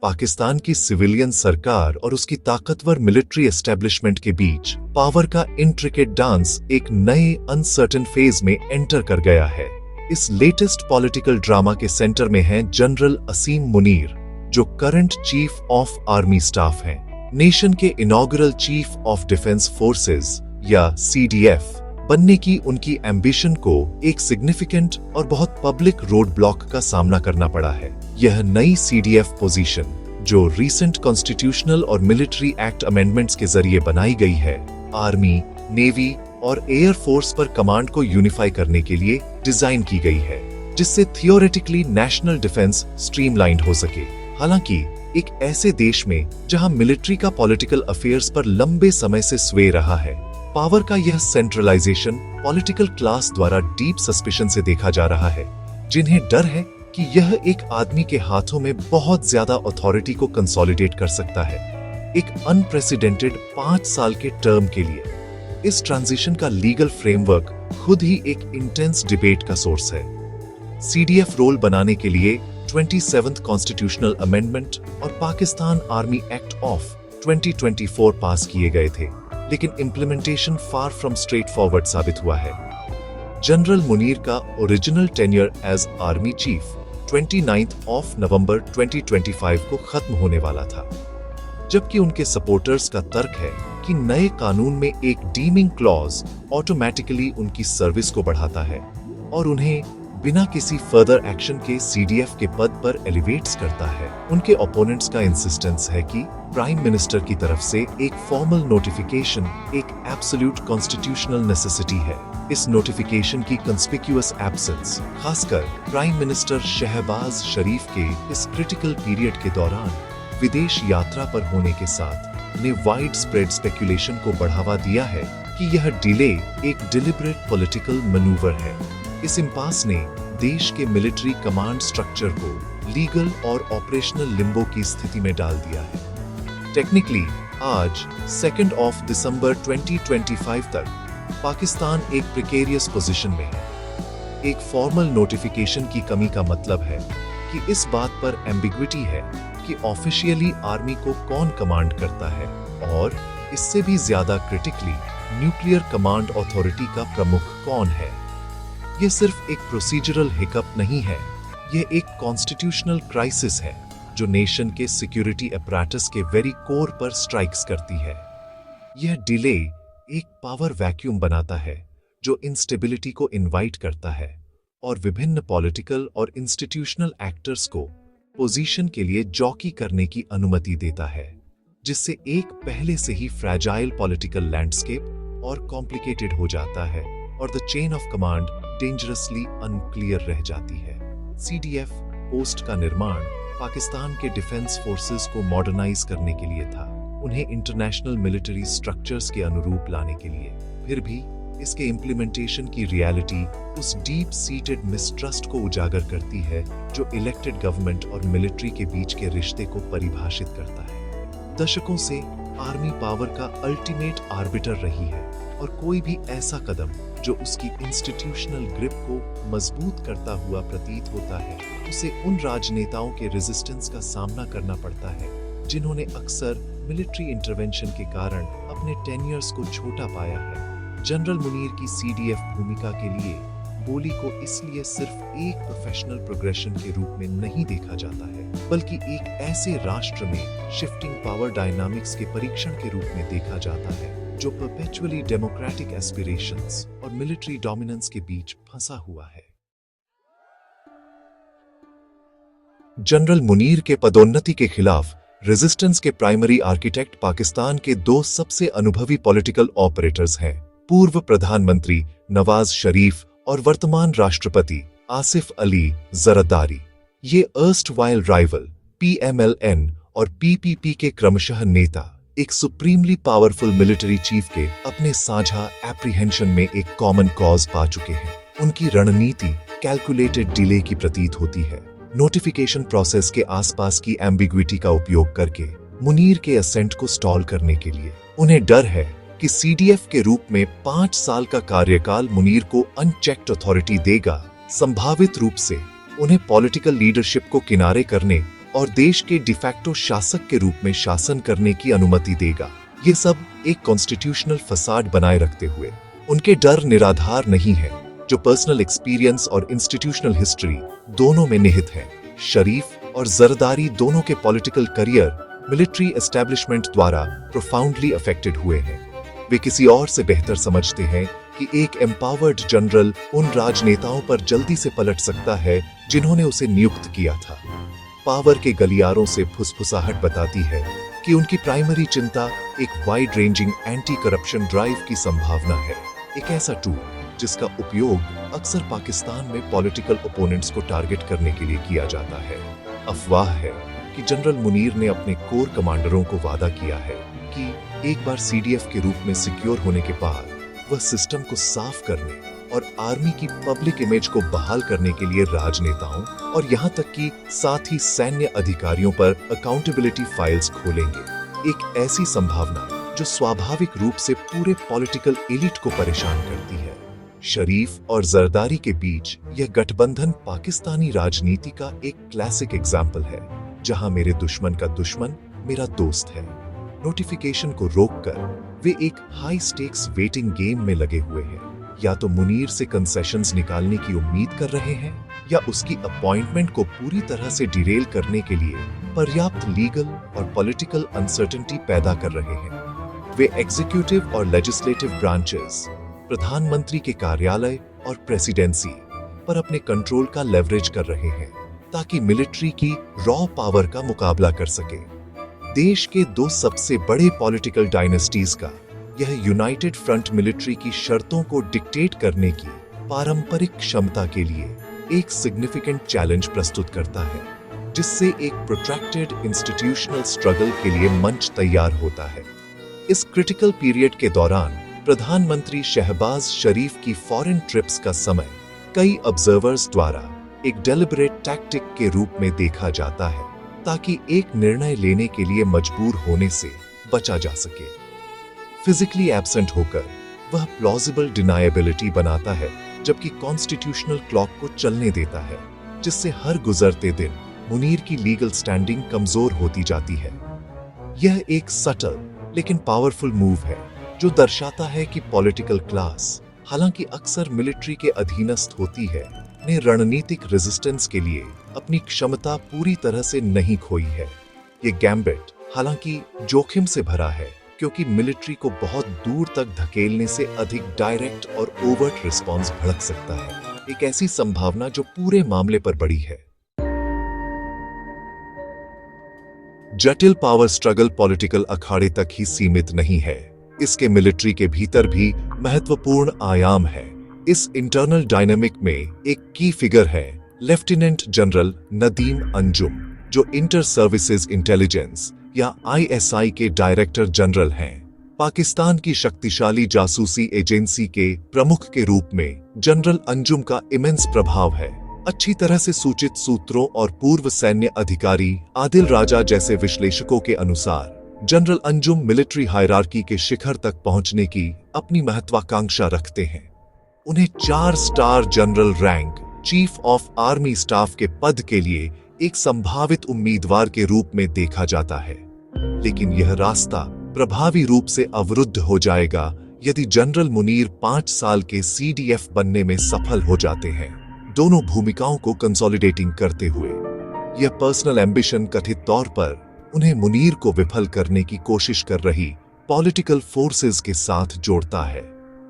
पाकिस्तान की सिविलियन सरकार और उसकी ताकतवर मिलिट्री एस्टेब्लिशमेंट के बीच पावर का इंट्रिकेट डांस एक नए अनसर्टेन फेज में एंटर कर गया है। इस लेटेस्ट पॉलिटिकल ड्रामा के सेंटर में हैं जनरल असीम मुनीर, जो current chief of army staff हैं। नेशन के inaugural chief of defence forces या CDF बनने की उनकी एम्बिशन को एक सिग्निफिकेंट और बहुत पब्लिक रोड ब्लॉक का सामना करना पड़ा है। यह नई CDF पोजीशन, जो रीसेंट कॉन्स्टिट्यूशनल और मिलिट्री एक्ट अमेंडमेंट्स के जरिए बनाई गई है, आर्मी, नेवी और एयर फोर्स पर कमांड को यूनिफाई करने के लिए डिजाइन की गई है, जिससे थियोरेटिकली नेशनल डिफेंस स्ट्रीमलाइंड हो सके। हालांकि एक ऐसे देश में जहां मिलिट्री का पॉलिटिकल अफेयर्स पर लंबे समय से स्वे रहा है, पावर का यह सेंट्रलाइजेशन पॉलिटिकल क्लास द्वारा डीप सस्पिशन से देखा जा रहा है, जिन्हें डर है कि यह एक आदमी के हाथों में बहुत ज्यादा अथॉरिटी को कंसोलिडेट कर सकता है, एक अनप्रेसिडेंटेड 5 साल के टर्म के लिए। इस ट्रांजिशन का लीगल फ्रेमवर्क खुद ही एक इंटेंस डिबेट का सोर्स है। CDF रोल बनाने के लिए 27th कॉन्स्टिट्यूशनल अमेंडमेंट और Pakistan army act of 2024 pass किए गए थे, लेकिन implementation far from straightforward साबित हुआ है। जनरल मुनीर का original tenure as army chief 29 नवंबर 2025 को खत्म होने वाला था, जबकि उनके सपोर्टर्स का तर्क है कि नए कानून में एक डीमिंग क्लॉज ऑटोमेटिकली उनकी सर्विस को बढ़ाता है और उन्हें बिना किसी फर्दर एक्शन के CDF के पद पर एलिवेट्स करता है। उनके ओपोनेंट्स का इंसिस्टेंस है कि प्राइम मिनिस्टर की तरफ से एक फॉर्मल नोटिफिकेशन एक एब्सोल्यूट कॉन्स्टिट्यूशनल नेसेसिटी है। इस नोटिफिकेशन की कंस्पिक्यूअस एब्सेंस, खासकर प्राइम मिनिस्टर शहबाज शरीफ के इस क्रिटिकल पीरियड के दौरान विदेश यात्रा पर होने के साथ, ने वाइड स्प्रेड स्पेकुलेशन को बढ़ावा दिया है कि यह डिले एक डिलिबरेट पॉलिटिकल मैनूवर है। इस इम्पास ने देश के मिलिट्री कमांड स्ट्रक्चर को लीगल और ऑपरेशनल लिम्बो की स्थिति में डाल दिया है। टेक्निकली आज 2 दिसंबर 2025 तक पाकिस्तान एक प्रिकेरियस पोजीशन में है। एक फॉर्मल नोटिफिकेशन की कमी का मतलब है कि इस बात पर एम्बिग्विटी है कि ऑफिशियली आर्मी को कौन कमांड करता है, और इससे भी ज्यादा क्रिटिकली न्यूक्लियर कमांड अथॉरिटी का प्रमुख कौन है। यह सिर्फ एक प्रोसीजरल हिकअप नहीं है, यह एक कॉन्स्टिट्यूशनल क्राइसिस है जो नेशन के सिक्योरिटी अपैरेटस के वेरी कोर पर स्ट्राइक्स करती है। यह डिले एक पावर वैक्यूम बनाता है जो इंस्टेबिलिटी को इनवाइट करता है और विभिन्न पॉलिटिकल और इंस्टीट्यूशनल एक्टर्स को पोजीशन के लिए जॉकी करने की अनुमति देता है, जिससे एक पहले से ही फ्रैजाइल पॉलिटिकल लैंडस्केप और कॉम्प्लिकेटेड हो जाता है और the chain of command dangerously unclear रह जाती है। CDF पोस्ट का निर्माण पाकिस्तान के डिफेंस फोर्सेस को मॉडर्नाइज करने के लिए था, उन्हें इंटरनेशनल मिलिट्री स्ट्रक्चर्स के अनुरूप लाने के लिए। फिर भी इसके इम्प्लीमेंटेशन की रियलिटी उस डीप सीटेड मिसट्रस्ट को उजागर करती है जो इलेक्टेड गवर्नमेंट और मिलिट्री के बीच के रिश्ते को परिभाषित करता है। दशकों से आर्मी पावर का अल्टीमेट आर्बिटर रही है और कोई भी ऐसा कदम जो उसकी इंस्टीट्यूशनल ग्रिप को मजबूत करता हुआ प्रतीत होता है, उसे उन राजनेताओं के रेजिस्टेंस का सामना करना पड़ता है जिन्होंने अक्सर मिलिट्री इंटरवेंशन के कारण अपने टेन्योर्स को छोटा पाया है। जनरल मुनीर की CDF भूमिका के लिए बोली को इसलिए सिर्फ एक प्रोफेशनल प्रोग्रेशन के रूप में नहीं देखा जाता है, बल्कि एक ऐसे राष्ट्र में शिफ्टिंग पावर डायनामिक्स के परीक्षण के रूप में देखा जाता है जो परपेचुअली डेमोक्रेटिक एस्पिरेशंस और मिलिट्री डोमिनेंस के बीच फंसा हुआ है। जनरल मुनीर के पदोन्नति के खिलाफ रेजिस्टेंस के प्राइमरी आर्किटेक्ट पाकिस्तान के 2 सबसे अनुभवी पॉलिटिकल ऑपरेटर्स हैं, पूर्व प्रधानमंत्री नवाज शरीफ और वर्तमान राष्ट्रपति आसिफ अली जरदारी। ये अर्स्टवाइल राइवल PMLN और PPP के क्रमशः नेता एक सुप्रीमली पावरफुल मिलिट्री चीफ के अपने साझा एप्रीहेंशन में एक कॉमन कॉज पा चुके हैं। उनकी रणनीति कैलकुलेटेड डिले की प्रतीत होती है। नोटिफिकेशन प्रोसेस के आसपास की एम्बिग्विटी का उपयोग करके मुनीर के असेंट को स्टॉल करने के लिए उन्हें डर है कि CDF के रूप में 5 साल का कार्यकाल मुनीर को अनचेक्ड अथॉरिटी देगा, संभावित रूप से उन्हें पॉलिटिकल लीडरशिप को किनारे करने और देश के डिफैक्टो शासक के रूप में शासन करने की अनुमति देगा। ये सब एक कॉन्स्टिट्यूशनल फसाड बनाए रखते हुए उनके डर निराधार नहीं है, जो पर्सनल एक्सपीरियंस और इंस्टीट्यूशनल हिस्ट्री दोनों में निहित है। शरीफ और जरदारी दोनों के पॉलिटिकल करियर मिलिट्री एस्टेब्लिशमेंट द्वारा प्रोफाउंडली अफेक्टेड हुए हैं। वे किसी और से बेहतर समझते हैं कि एक एम्पावर्ड जनरल उन राजनेताओं पर जल्दी से पलट सकता है जिन्होंने उसे नियुक्त किया था। पावर के गलियारों से फुसफुसाहट बताती है कि उनकी प्राइमरी चिंता एक wide ranging anti corruption drive की संभावना है, एक ऐसा टूल जिसका उपयोग अक्सर पाकिस्तान में पॉलिटिकल ओपोनेंट्स को टारगेट करने के लिए किया जाता है। अफवाह है कि जनरल मुनीर ने अपने कोर कमांडरों को वादा किया है कि एक बार सीडीएफ के रूप में सिक्योर होने के बाद वह सिस्टम को साफ करने और आर्मी की पब्लिक इमेज को बहाल करने के लिए राजनेताओं और यहाँ तक कि साथ ही सैन्य अधिकारियों पर अकाउंटेबिलिटी फाइल्स खोलेंगे। एक ऐसी संभावना जो स्वाभाविक रूप से पूरे पॉलिटिकल एलिट को परेशान करती है। शरीफ और जरदारी के बीच यह गठबंधन पाकिस्तानी राजनीति का एक क्लासिक एग्जाम्पल है, जहां मेरे दुश्मन का दुश्मन मेरा दोस्त है। नोटिफिकेशन को रोककर वे एक हाई स्टेक्स वेटिंग गेम में लगे हुए हैं। या तो मुनीर से कंसेशंस निकालने की उम्मीद कर रहे हैं या उसकी अपॉइंटमेंट को पूरी तरह से डिरेल करने के लिए पर्याप्त लीगल और पॉलिटिकल अनसर्टेनिटी पैदा कर रहे हैं। वे एग्जीक्यूटिव और लेजिस्लेटिव ब्रांचेस, प्रधानमंत्री के कार्यालय और प्रेसिडेंसी पर अपने कंट्रोल का लेवरेज कर रहे हैं ताकि मिलिट्री की रॉ पावर का मुकाबला कर सके। देश के दो सबसे बड़े पॉलिटिकल डायनेस्टीज का यह यूनाइटेड फ्रंट मिलिट्री की शर्तों को डिक्टेट करने की पारंपरिक क्षमता के लिए एक सिग्निफिकेंट चैलेंज प्रस्तुत करता है, जिससे एक प्रोट्रैक्टेड इंस्टीट्यूशनल स्ट्रगल के लिए मंच तैयार होता है। इस क्रिटिकल पीरियड के दौरान प्रधानमंत्री शहबाज शरीफ की फॉरेन ट्रिप्स का समय कई ऑब्जर्वर्स द्वारा एक डेलिबरेट टैक्टिक के रूप में देखा जाता है ताकि एक निर्णय लेने के लिए मजबूर होने से बचा जा सके। फिजिकली एब्सेंट होकर वह प्लॉजिबल डिनायबिलिटी बनाता है, जबकि कॉन्स्टिट्यूशनल क्लॉक को चलने देता है, जिससे हर गुजरते दिन मुनीर की लीगल स्टैंडिंग कमजोर होती जाती है। यह एक सटल लेकिन पावरफुल मूव है जो दर्शाता है कि पॉलिटिकल क्लास, हालांकि अक्सर मिलिट्री के अधीनस्थ होती है, ने रणनीतिक रेजिस्टेंस के लिए अपनी क्षमता पूरी तरह से नहीं खोई है। ये गैम्बिट हालांकि जोखिम से भरा है, क्योंकि मिलिट्री को बहुत दूर तक धकेलने से अधिक डायरेक्ट और ओवर्ट रिस्पॉन्स भड़क सकता है, एक ऐसी संभावना जो पूरे मामले पर बड़ी है। जटिल पावर स्ट्रगल पॉलिटिकल अखाड़े तक ही सीमित नहीं है, इसके मिलिट्री के भीतर भी महत्वपूर्ण आयाम है। इस इंटरनल डायनामिक में एक की फिगर है लेफ्टिनेंट जनरल नदीम अंजुम, जो इंटर सर्विसेज इंटेलिजेंस या आईएसआई के डायरेक्टर जनरल हैं। पाकिस्तान की शक्तिशाली जासूसी एजेंसी के प्रमुख के रूप में जनरल अंजुम का इमेंस प्रभाव है। अच्छी तरह से सूचित सूत्रों और पूर्व सैन्य अधिकारी आदिल राजा जैसे विश्लेषकों के अनुसार जनरल अंजुम मिलिट्री हायरार्की के शिखर तक पहुंचने की अपनी महत्वाकांक्षा रखते हैं। उन्हें 4 star general rank chief of army staff के पद के लिए एक संभावित उम्मीदवार के रूप में देखा जाता है, लेकिन यह रास्ता प्रभावी रूप से अवरुद्ध हो जाएगा यदि जनरल मुनीर 5 साल के सीडीएफ बनने में सफल हो जाते हैं, दोनों भूमिकाओं को कंसोलिडेटिंग करते हुए। यह पर्सनल एम्बिशन कथित तौर पर उन्हें मुनीर को विफल करने की कोशिश कर रही पॉलिटिकल फोर्सेस के साथ जोड़ता है।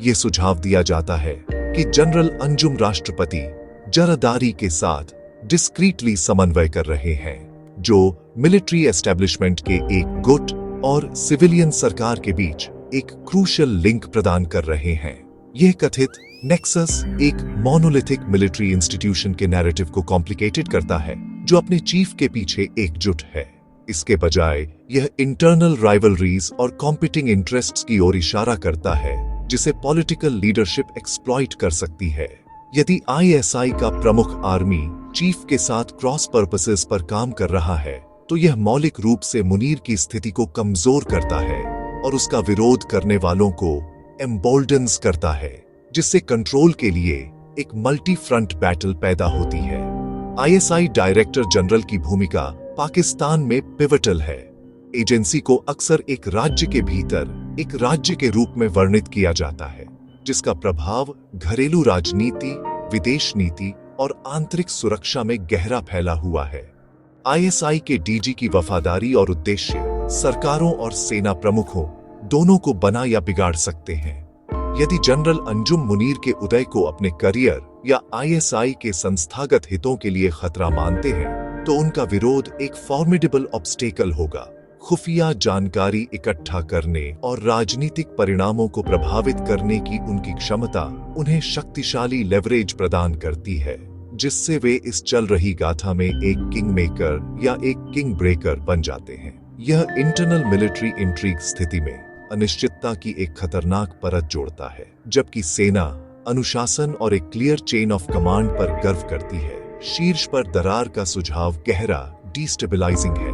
यह सुझाव दिया जाता है कि जनरल अंजुम राष्ट्रपति जरदारी के साथ डिस्क्रीटली समन्वय कर रहे हैं, जो मिलिट्री एस्टेब्लिशमेंट के एक गुट और सिविलियन सरकार के बीच एक क्रूशियल लिंक प्रदान कर रहे हैं। यह कथित नेक्सस एक मोनोलिथिक मिलिट्री इंस्टीट्यूशन के नैरेटिव को कॉम्प्लिकेटेड करता है, जो अपने चीफ के पीछे एकजुट है। इसके बजाय यह इंटरनल राइवलरीज और कॉम्पिटिंग इंटरेस्ट्स की ओर इशारा करता है, जिसे पॉलिटिकल लीडरशिप एक्सप्लॉइट कर सकती है। यदि आईएसआई का प्रमुख आर्मी चीफ के साथ क्रॉस पर्पसेस पर काम कर रहा है, तो यह मौलिक रूप से मुनीर की स्थिति को कमजोर करता है और उसका विरोध करने वालों को एम्बोल्डन्स करता है, जिससे कंट्रोल के लिए एक मल्टी फ्रंट बैटल पैदा होती है। आईएसआई डायरेक्टर जनरल की भूमिका पाकिस्तान में पिवटल है। एजेंसी को अक्सर एक राज्य के भीतर एक राज्य के रूप में वर्णित किया जाता है, जिसका प्रभाव घरेलू राजनीति, विदेश नीति और आंतरिक सुरक्षा में गहरा फैला हुआ है। आईएसआई के डीजी की वफादारी और उद्देश्य सरकारों और सेना प्रमुखों दोनों को बना या बिगाड़ सकते हैं। यदि जनरल अंजुम मुनीर के उदय को अपने करियर या आईएसआई के संस्थागत हितों के लिए खतरा मानते हैं, तो उनका विरोध एक फॉर्मिडेबल ऑब्स्टेकल होगा। खुफिया जानकारी इकट्ठा करने और राजनीतिक परिणामों को प्रभावित करने की उनकी क्षमता उन्हें शक्तिशाली लेवरेज प्रदान करती है, जिससे वे इस चल रही गाथा में एक किंग मेकर या एक किंग ब्रेकर बन जाते हैं। यह इंटरनल मिलिट्री इंट्रीग स्थिति में अनिश्चितता की एक खतरनाक परत जोड़ता है, जबकि सेना अनुशासन और एक क्लियर चेन ऑफ कमांड पर गर्व करती है। शीर्ष पर दरार का सुझाव गहरा डिस्टेबलाइजिंग है।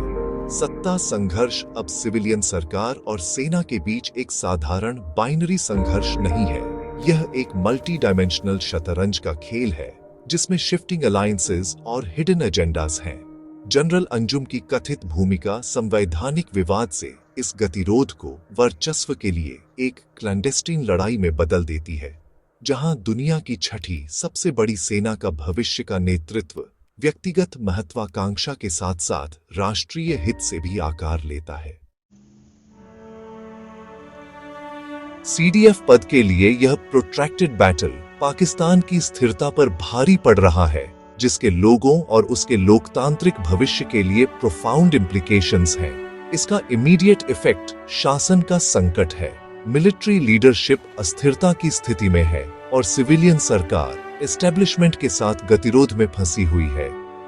सत्ता संघर्ष अब सिविलियन सरकार और सेना के बीच एक साधारण बाइनरी संघर्ष नहीं है। यह एक मल्टी डायमेंशनल शतरंज का खेल है, जिसमें शिफ्टिंग अलायंसेस और हिडन एजेंडास हैं। जनरल अंजुम की कथित भूमिका संवैधानिक विवाद से इस गतिरोध को वर्चस्व के लिए एक क्लैंडेस्टीन लड़ाई में बदल देती है, जहां दुनिया की छठी सबसे बड़ी सेना का भविष्य का नेतृत्व व्यक्तिगत महत्वाकांक्षा के साथ साथ राष्ट्रीय हित से भी आकार लेता है। सीडीएफ पद के लिए यह प्रोट्रैक्टेड बैटल पाकिस्तान की स्थिरता पर भारी पड़ रहा है, जिसके लोगों और उसके लोकतांत्रिक भविष्य के लिए प्रोफाउंड इम्प्लीकेशंस हैं। इसका इमीडिएट इफेक्ट शासन का संकट है। मिलिट्री लीडरशिप अस्थिरता की स्थिति में है और सिविलियन सरकार एस्टेब्लिशमेंट के साथ गतिरोध में फंसी हुई है।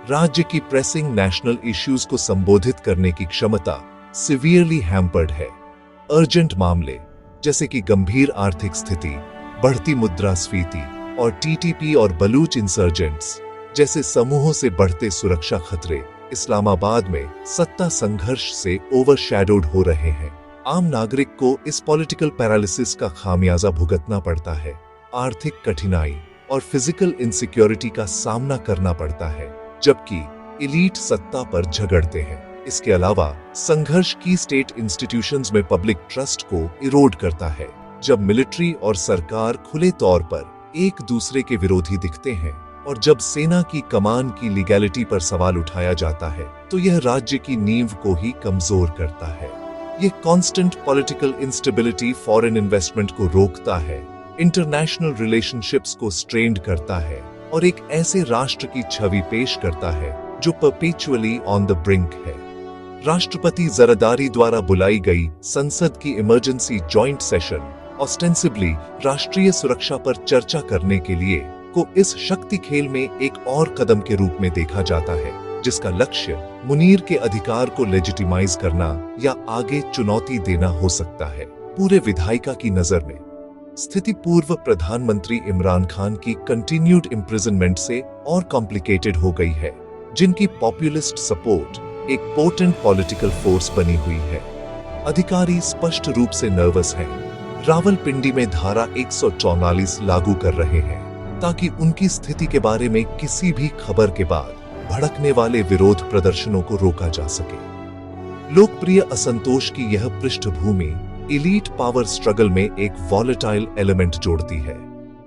राज्य की प्रेसिंग नेशनल इश्यूज को संबोधित करने की क्षमता सिवियरली हैम्पर्ड है। अर्जेंट मामले जैसे कि गंभीर आर्थिक स्थिति, बढ़ती मुद्रास्फीति और टीटीपी और बलूच इंसर्जेंट्स जैसे समूहों से बढ़ते सुरक्षा खतरे इस्लामाबाद में सत्ता संघर्ष से ओवरशैडोड हो रहे हैं। आम नागरिक को इस पॉलिटिकल पैरालिसिस का खामियाजा भुगतना पड़ता है। आर्थिक कठिनाई और फिजिकल इनसिक्योरिटी का सामना करना पड़ता है, जबकि एलीट सत्ता पर झगड़ते हैं। इसके अलावा संघर्ष की स्टेट इंस्टीट्यूशंस में पब्लिक ट्रस्ट को इरोड करता है। जब मिलिट्री और सरकार खुले तौर पर एक दूसरे के विरोधी दिखते हैं और जब सेना की कमान की लीगैलिटी पर सवाल उठाया जाता है, तो यह राज्य की नींव को ही कमजोर करता है। यह constant political instability foreign investment को रोकता है, इंटरनेशनल रिलेशनशिप्स को स्ट्रेन्ड करता है और एक ऐसे राष्ट्र की छवि पेश करता है जो परपेचुअली ऑन द ब्रिंक है। राष्ट्रपति जरदारी द्वारा बुलाई गई संसद की इमरजेंसी जॉइंट सेशन ऑस्टेंसिबली राष्ट्रीय सुरक्षा पर चर्चा करने के लिए को इस शक्ति खेल में एक और कदम के रूप में देखा जाता है, जिसका लक्ष्य मुनीर के अधिकार को लेजिटिमाइज करना या आगे चुनौती देना हो सकता है। पूरे विधायिका की नजर में स्थिति पूर्व प्रधानमंत्री इमरान खान की कंटिन्यूड इम्प्रिजनमेंट से और कॉम्प्लिकेटेड हो गई है, जिनकी पॉपुलिस्ट सपोर्ट एक पोटेंट पॉलिटिकल फोर्स बनी हुई है। अधिकारी स्पष्ट रूप से नर्वस हैं। रावलपिंडी में धारा 144 लागू कर रहे हैं ताकि उनकी स्थिति के बारे में किसी भी खबर के बाद भड़कने वाले विरोध प्रदर्शनों को रोका जा सके। लोकप्रिय असंतोष की यह पृष्ठभूमि एलीट पावर स्ट्रगल में एक वॉलेटाइल एलिमेंट जोड़ती है।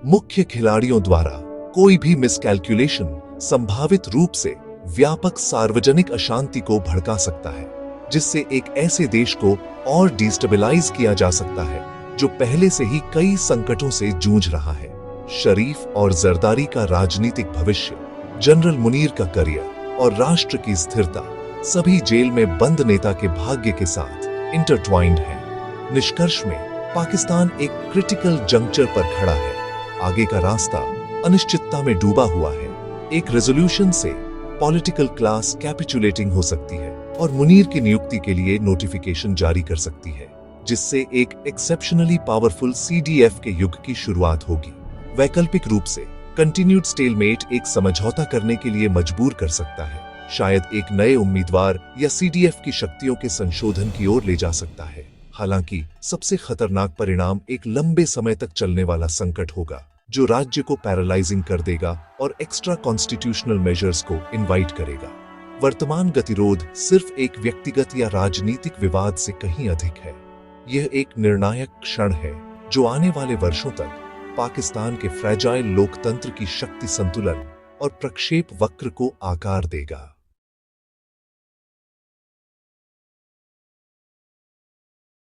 मुख्य खिलाड़ियों द्वारा कोई भी मिसकैलकुलेशन संभावित रूप से व्यापक सार्वजनिक अशांति को भड़का सकता है, जिससे एक ऐसे देश को और डिस्टेबलाइज किया जा सकता है जो पहले से ही कई संकटों से जूझ रहा है। शरीफ और जरदारी का राजनीतिक भविष्य, जनरल मुनीर का करियर और राष्ट्र की स्थिरता सभी जेल में बंद नेता के भाग्य के साथ इंटरट्वाइंड है। निष्कर्ष में पाकिस्तान एक क्रिटिकल जंक्चर पर खड़ा है। आगे का रास्ता अनिश्चितता में डूबा हुआ है। एक रेजोल्यूशन से पॉलिटिकल क्लास कैपिचुलेटिंग हो सकती है और मुनीर की नियुक्ति के लिए नोटिफिकेशन जारी कर सकती है, जिससे एक एक्सेप्शनली पावरफुल सीडीएफ के युग की शुरुआत होगी। वैकल्पिक रूप से कंटिन्यूड स्टेलमेट एक समझौता करने के लिए मजबूर कर सकता है, शायद एक नए उम्मीदवार या सीडीएफ की शक्तियों के संशोधन की ओर ले जा सकता है। हालांकि सबसे खतरनाक परिणाम एक लंबे समय तक चलने वाला संकट होगा, जो राज्य को पैरालाइजिंग कर देगा और एक्स्ट्रा कॉन्स्टिट्यूशनल मेजर्स को इनवाइट करेगा। वर्तमान गतिरोध सिर्फ एक व्यक्तिगत या राजनीतिक विवाद से कहीं अधिक है। यह एक निर्णायक क्षण है जो आने वाले वर्षों तक पाकिस्तान के फ्रैजाइल लोकतंत्र की शक्ति संतुलन और प्रक्षेप वक्र को आकार देगा।